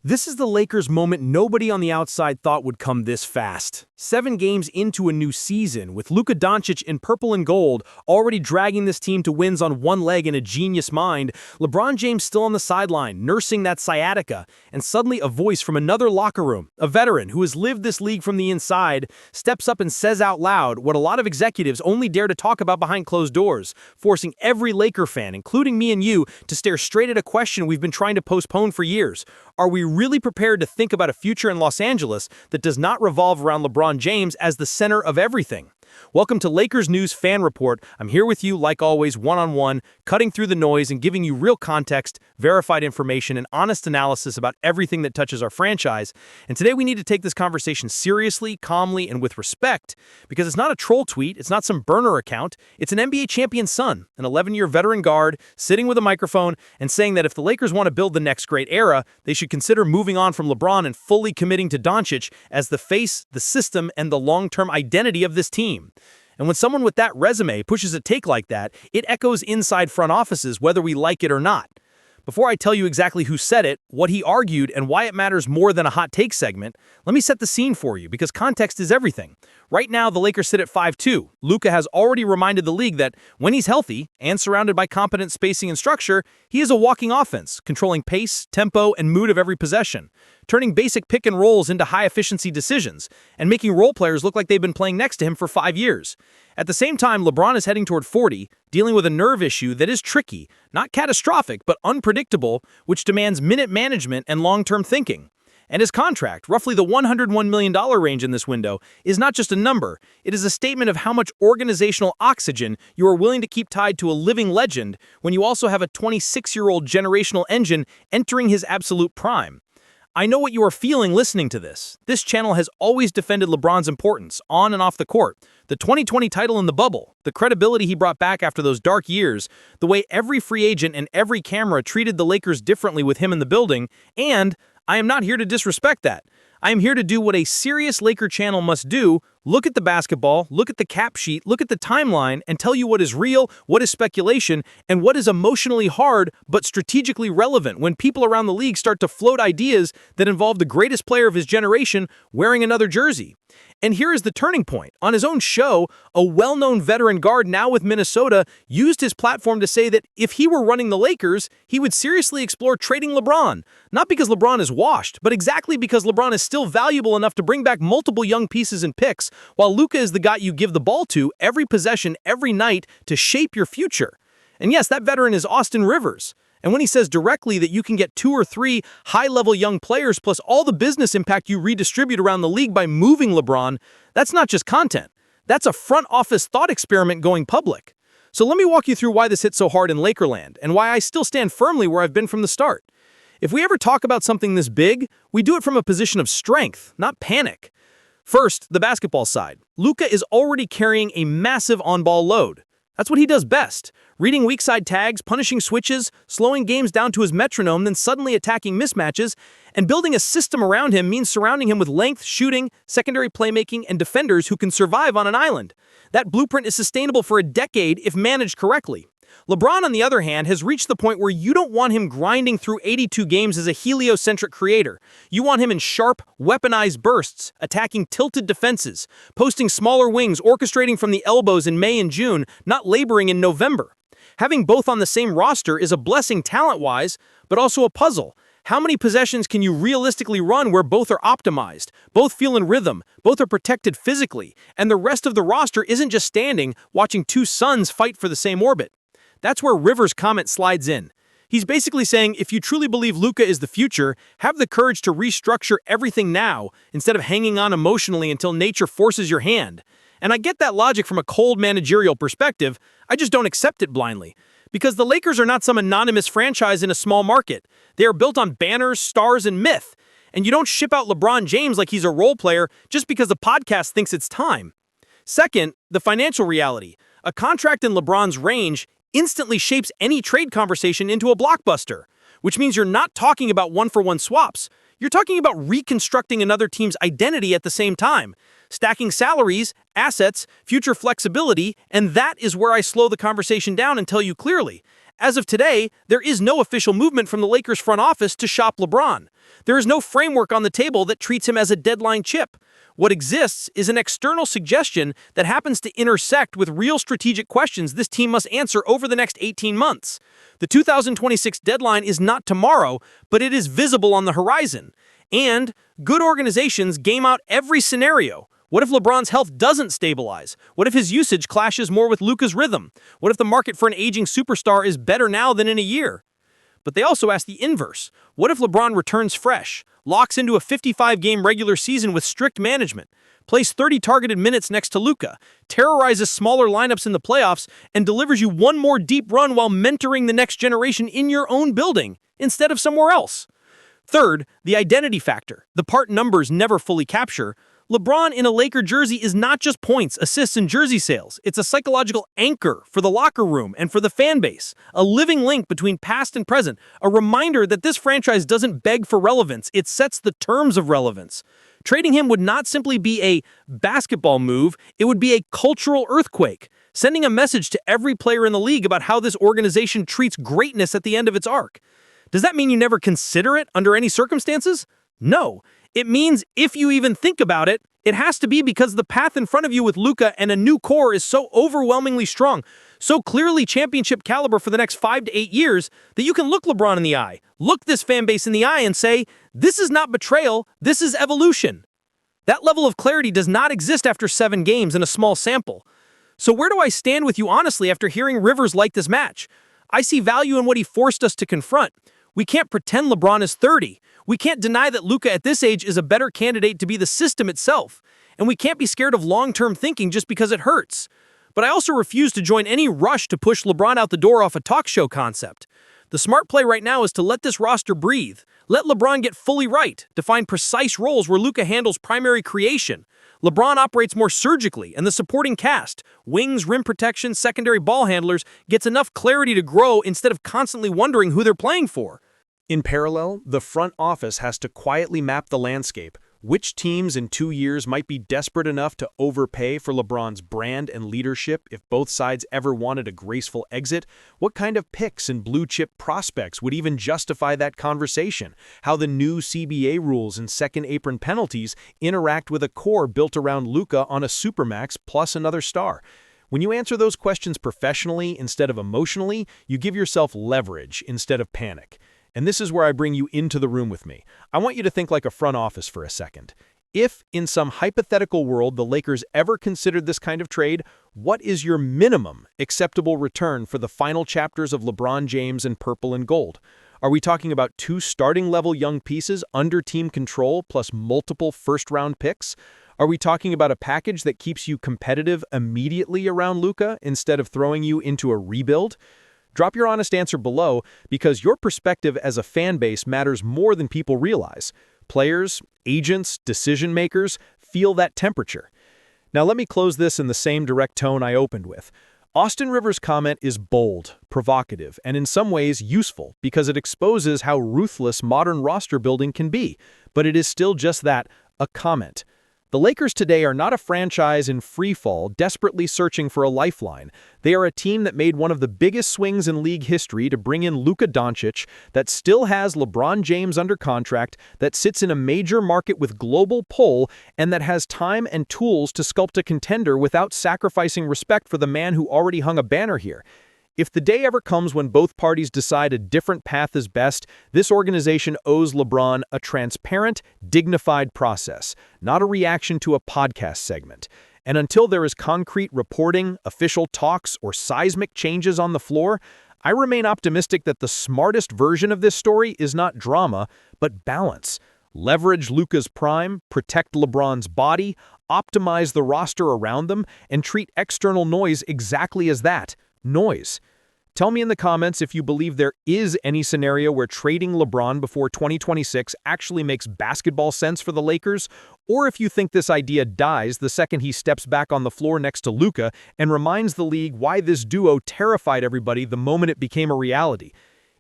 This is the Lakers' moment nobody on the outside thought would come this fast. 7 games into a new season, with Luka Doncic in purple and gold already dragging this team to wins on one leg and a genius mind, LeBron James still on the sideline, nursing that sciatica, and suddenly a voice from another locker room, a veteran who has lived this league from the inside, steps up and says out loud what a lot of executives only dare to talk about behind closed doors, forcing every Laker fan, including me and you, to stare straight at a question we've been trying to postpone for years. Are we really prepared to think about a future in Los Angeles that does not revolve around LeBron James as the center of everything? Welcome to Lakers News Fan Report. I'm here with you, like always, one-on-one, cutting through the noise and giving you real context, verified information, and honest analysis about everything that touches our franchise. And today we need to take this conversation seriously, calmly, and with respect, because it's not a troll tweet, it's not some burner account, it's an NBA champion's son, an 11-year veteran guard, sitting with a microphone and saying that if the Lakers want to build the next great era, they should consider moving on from LeBron and fully committing to Doncic as the face, the system, and the long-term identity of this team. And when someone with that resume pushes a take like that, it echoes inside front offices whether we like it or not. Before I tell you exactly who said it, what he argued, and why it matters more than a hot take segment, let me set the scene for you, because context is everything. Right now, the Lakers sit at 5-2. Luka has already reminded the league that when he's healthy and surrounded by competent spacing and structure, he is a walking offense, controlling pace, tempo, and mood of every possession, turning basic pick and rolls into high-efficiency decisions, and making role players look like they've been playing next to him for 5 years. At the same time, LeBron is heading toward 40, dealing with a nerve issue that is tricky, not catastrophic, but unpredictable, which demands minute management and long-term thinking. And his contract, roughly the $101 million range in this window, is not just a number, it is a statement of how much organizational oxygen you are willing to keep tied to a living legend when you also have a 26-year-old generational engine entering his absolute prime. I know what you are feeling listening to this. This channel has always defended LeBron's importance, on and off the court. The 2020 title in the bubble, the credibility he brought back after those dark years, the way every free agent and every camera treated the Lakers differently with him in the building, and I am not here to disrespect that. I am here to do what a serious Laker channel must do: look at the basketball, look at the cap sheet, look at the timeline, and tell you what is real, what is speculation, and what is emotionally hard but strategically relevant when people around the league start to float ideas that involve the greatest player of his generation wearing another jersey. And here is the turning point. On his own show, a well-known veteran guard now with Minnesota used his platform to say that if he were running the Lakers, he would seriously explore trading LeBron. Not because LeBron is washed, but exactly because LeBron is still valuable enough to bring back multiple young pieces and picks, while Luka is the guy you give the ball to every possession, every night to shape your future. And yes, that veteran is Austin Rivers. And when he says directly that you can get 2 or 3 high-level young players plus all the business impact you redistribute around the league by moving LeBron, that's not just content. That's a front office thought experiment going public. So let me walk you through why this hit so hard in Lakerland and why I still stand firmly where I've been from the start. If we ever talk about something this big, we do it from a position of strength, not panic. First, the basketball side. Luka is already carrying a massive on-ball load. That's what he does best. Reading weak side tags, punishing switches, slowing games down to his metronome, then suddenly attacking mismatches, and building a system around him means surrounding him with length, shooting, secondary playmaking, and defenders who can survive on an island. That blueprint is sustainable for a decade if managed correctly. LeBron, on the other hand, has reached the point where you don't want him grinding through 82 games as a heliocentric creator. You want him in sharp, weaponized bursts, attacking tilted defenses, posting smaller wings, orchestrating from the elbows in May and June, not laboring in November. Having both on the same roster is a blessing talent-wise, but also a puzzle. How many possessions can you realistically run where both are optimized, both feel in rhythm, both are protected physically, and the rest of the roster isn't just standing, watching 2 suns fight for the same orbit? That's where Rivers' comment slides in. He's basically saying, if you truly believe Luka is the future, have the courage to restructure everything now, instead of hanging on emotionally until nature forces your hand. And I get that logic from a cold managerial perspective, I just don't accept it blindly. Because the Lakers are not some anonymous franchise in a small market. They are built on banners, stars, and myth. And you don't ship out LeBron James like he's a role player just because the podcast thinks it's time. Second, the financial reality. A contract in LeBron's range instantly shapes any trade conversation into a blockbuster, which means you're not talking about one-for-one swaps. You're talking about reconstructing another team's identity at the same time, stacking salaries, assets, future flexibility, and that is where I slow the conversation down and tell you clearly. As of today, there is no official movement from the Lakers front office to shop LeBron. There is no framework on the table that treats him as a deadline chip. What exists is an external suggestion that happens to intersect with real strategic questions this team must answer over the next 18 months. The 2026 deadline is not tomorrow, but it is visible on the horizon. And good organizations game out every scenario. What if LeBron's health doesn't stabilize? What if his usage clashes more with Luka's rhythm? What if the market for an aging superstar is better now than in a year? But they also ask the inverse. What if LeBron returns fresh, locks into a 55-game regular season with strict management, plays 30 targeted minutes next to Luka, terrorizes smaller lineups in the playoffs, and delivers you one more deep run while mentoring the next generation in your own building instead of somewhere else? Third, the identity factor, the part numbers never fully capture. LeBron in a Laker jersey is not just points, assists, and jersey sales. It's a psychological anchor for the locker room and for the fan base, a living link between past and present, a reminder that this franchise doesn't beg for relevance, it sets the terms of relevance. Trading him would not simply be a basketball move, it would be a cultural earthquake, sending a message to every player in the league about how this organization treats greatness at the end of its arc. Does that mean you never consider it under any circumstances? No. It means if you even think about it, it has to be because the path in front of you with Luka and a new core is so overwhelmingly strong, so clearly championship caliber for the next 5 to 8 years that you can look LeBron in the eye, look this fan base in the eye and say, this is not betrayal, this is evolution. That level of clarity does not exist after 7 games in a small sample. So where do I stand with you honestly after hearing Rivers like this match? I see value in what he forced us to confront. We can't pretend LeBron is 30. We can't deny that Luka at this age is a better candidate to be the system itself. And we can't be scared of long-term thinking just because it hurts. But I also refuse to join any rush to push LeBron out the door off a talk show concept. The smart play right now is to let this roster breathe. Let LeBron get fully right, define precise roles where Luka handles primary creation. LeBron operates more surgically, and the supporting cast, wings, rim protection, secondary ball handlers, gets enough clarity to grow instead of constantly wondering who they're playing for. In parallel, the front office has to quietly map the landscape. Which teams in 2 years might be desperate enough to overpay for LeBron's brand and leadership if both sides ever wanted a graceful exit? What kind of picks and blue-chip prospects would even justify that conversation? How the new CBA rules and second-apron penalties interact with a core built around Luka on a supermax plus another star? When you answer those questions professionally instead of emotionally, you give yourself leverage instead of panic. And this is where I bring you into the room with me. I want you to think like a front office for a second. If, in some hypothetical world, the Lakers ever considered this kind of trade, what is your minimum acceptable return for the final chapters of LeBron James and Purple and Gold? Are we talking about 2 starting-level young pieces under team control plus multiple first-round picks? Are we talking about a package that keeps you competitive immediately around Luka instead of throwing you into a rebuild? Drop your honest answer below because your perspective as a fan base matters more than people realize. Players, agents, decision-makers feel that temperature. Now let me close this in the same direct tone I opened with. Austin Rivers' comment is bold, provocative, and in some ways useful because it exposes how ruthless modern roster building can be, but it is still just that, a comment. The Lakers today are not a franchise in free fall, desperately searching for a lifeline. They are a team that made one of the biggest swings in league history to bring in Luka Doncic, that still has LeBron James under contract, that sits in a major market with global pull, and that has time and tools to sculpt a contender without sacrificing respect for the man who already hung a banner here. If the day ever comes when both parties decide a different path is best, this organization owes LeBron a transparent, dignified process, not a reaction to a podcast segment. And until there is concrete reporting, official talks, or seismic changes on the floor, I remain optimistic that the smartest version of this story is not drama, but balance. Leverage Luka's prime, protect LeBron's body, optimize the roster around them, and treat external noise exactly as that. Noise. Tell me in the comments if you believe there is any scenario where trading LeBron before 2026 actually makes basketball sense for the Lakers, or if you think this idea dies the second he steps back on the floor next to Luka and reminds the league why this duo terrified everybody the moment it became a reality.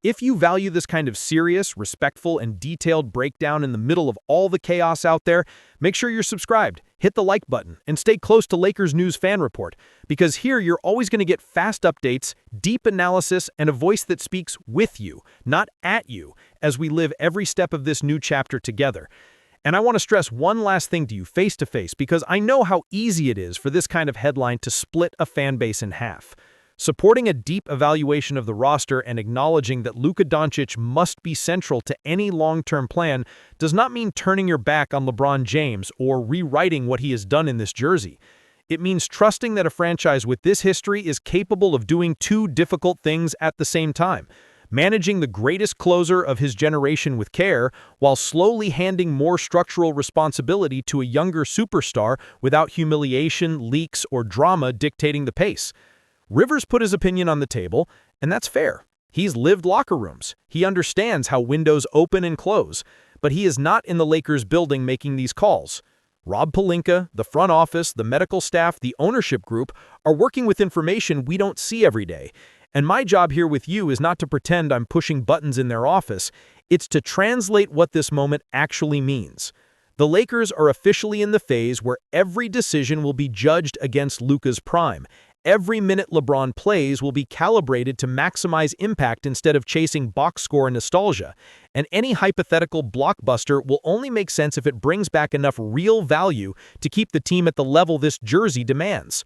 If you value this kind of serious, respectful, and detailed breakdown in the middle of all the chaos out there, make sure you're subscribed, hit the like button, and stay close to Lakers News Fan Report, because here you're always going to get fast updates, deep analysis, and a voice that speaks with you, not at you, as we live every step of this new chapter together. And I want to stress one last thing to you face to face, because I know how easy it is for this kind of headline to split a fan base in half. Supporting a deep evaluation of the roster and acknowledging that Luka Doncic must be central to any long-term plan does not mean turning your back on LeBron James or rewriting what he has done in this jersey. It means trusting that a franchise with this history is capable of doing two difficult things at the same time: managing the greatest closer of his generation with care, while slowly handing more structural responsibility to a younger superstar without humiliation, leaks, or drama dictating the pace. Rivers put his opinion on the table, and that's fair. He's lived locker rooms. He understands how windows open and close, but he is not in the Lakers building making these calls. Rob Pelinka, the front office, the medical staff, the ownership group are working with information we don't see every day. And my job here with you is not to pretend I'm pushing buttons in their office. It's to translate what this moment actually means. The Lakers are officially in the phase where every decision will be judged against Luka's prime. Every minute LeBron plays will be calibrated to maximize impact instead of chasing box score nostalgia. And any hypothetical blockbuster will only make sense if it brings back enough real value to keep the team at the level this jersey demands.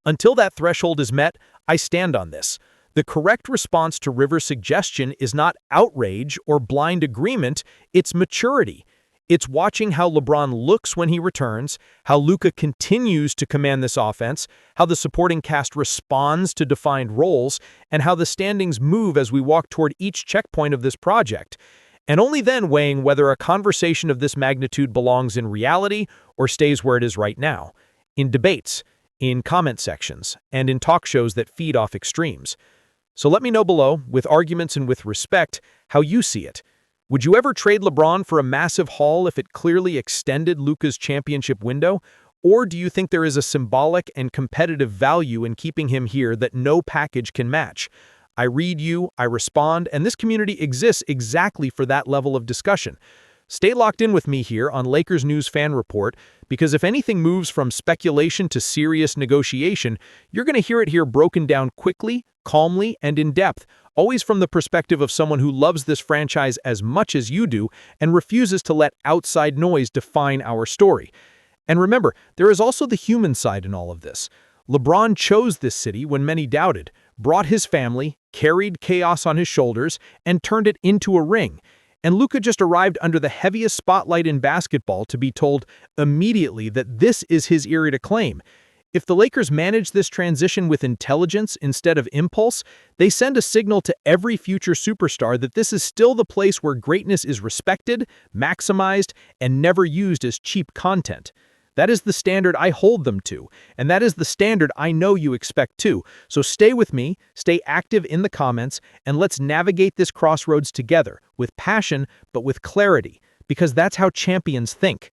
Until that threshold is met, I stand on this. The correct response to Rivers' suggestion is not outrage or blind agreement, it's maturity. It's watching how LeBron looks when he returns, how Luka continues to command this offense, how the supporting cast responds to defined roles, and how the standings move as we walk toward each checkpoint of this project. And only then weighing whether a conversation of this magnitude belongs in reality or stays where it is right now, in debates, in comment sections, and in talk shows that feed off extremes. So let me know below, with arguments and with respect, how you see it. Would you ever trade LeBron for a massive haul if it clearly extended Luka's championship window? Or do you think there is a symbolic and competitive value in keeping him here that no package can match? I read you, I respond, and this community exists exactly for that level of discussion. Stay locked in with me here on Lakers News Fan Report, because if anything moves from speculation to serious negotiation, you're going to hear it here broken down quickly, calmly, and in depth, always from the perspective of someone who loves this franchise as much as you do and refuses to let outside noise define our story. And remember, there is also the human side in all of this. LeBron chose this city when many doubted, brought his family, carried chaos on his shoulders, and turned it into a ring. And Luka just arrived under the heaviest spotlight in basketball to be told immediately that this is his era to claim. If the Lakers manage this transition with intelligence instead of impulse, they send a signal to every future superstar that this is still the place where greatness is respected, maximized, and never used as cheap content. That is the standard I hold them to, and that is the standard I know you expect too. So stay with me, stay active in the comments, and let's navigate this crossroads together, with passion but with clarity, because that's how champions think.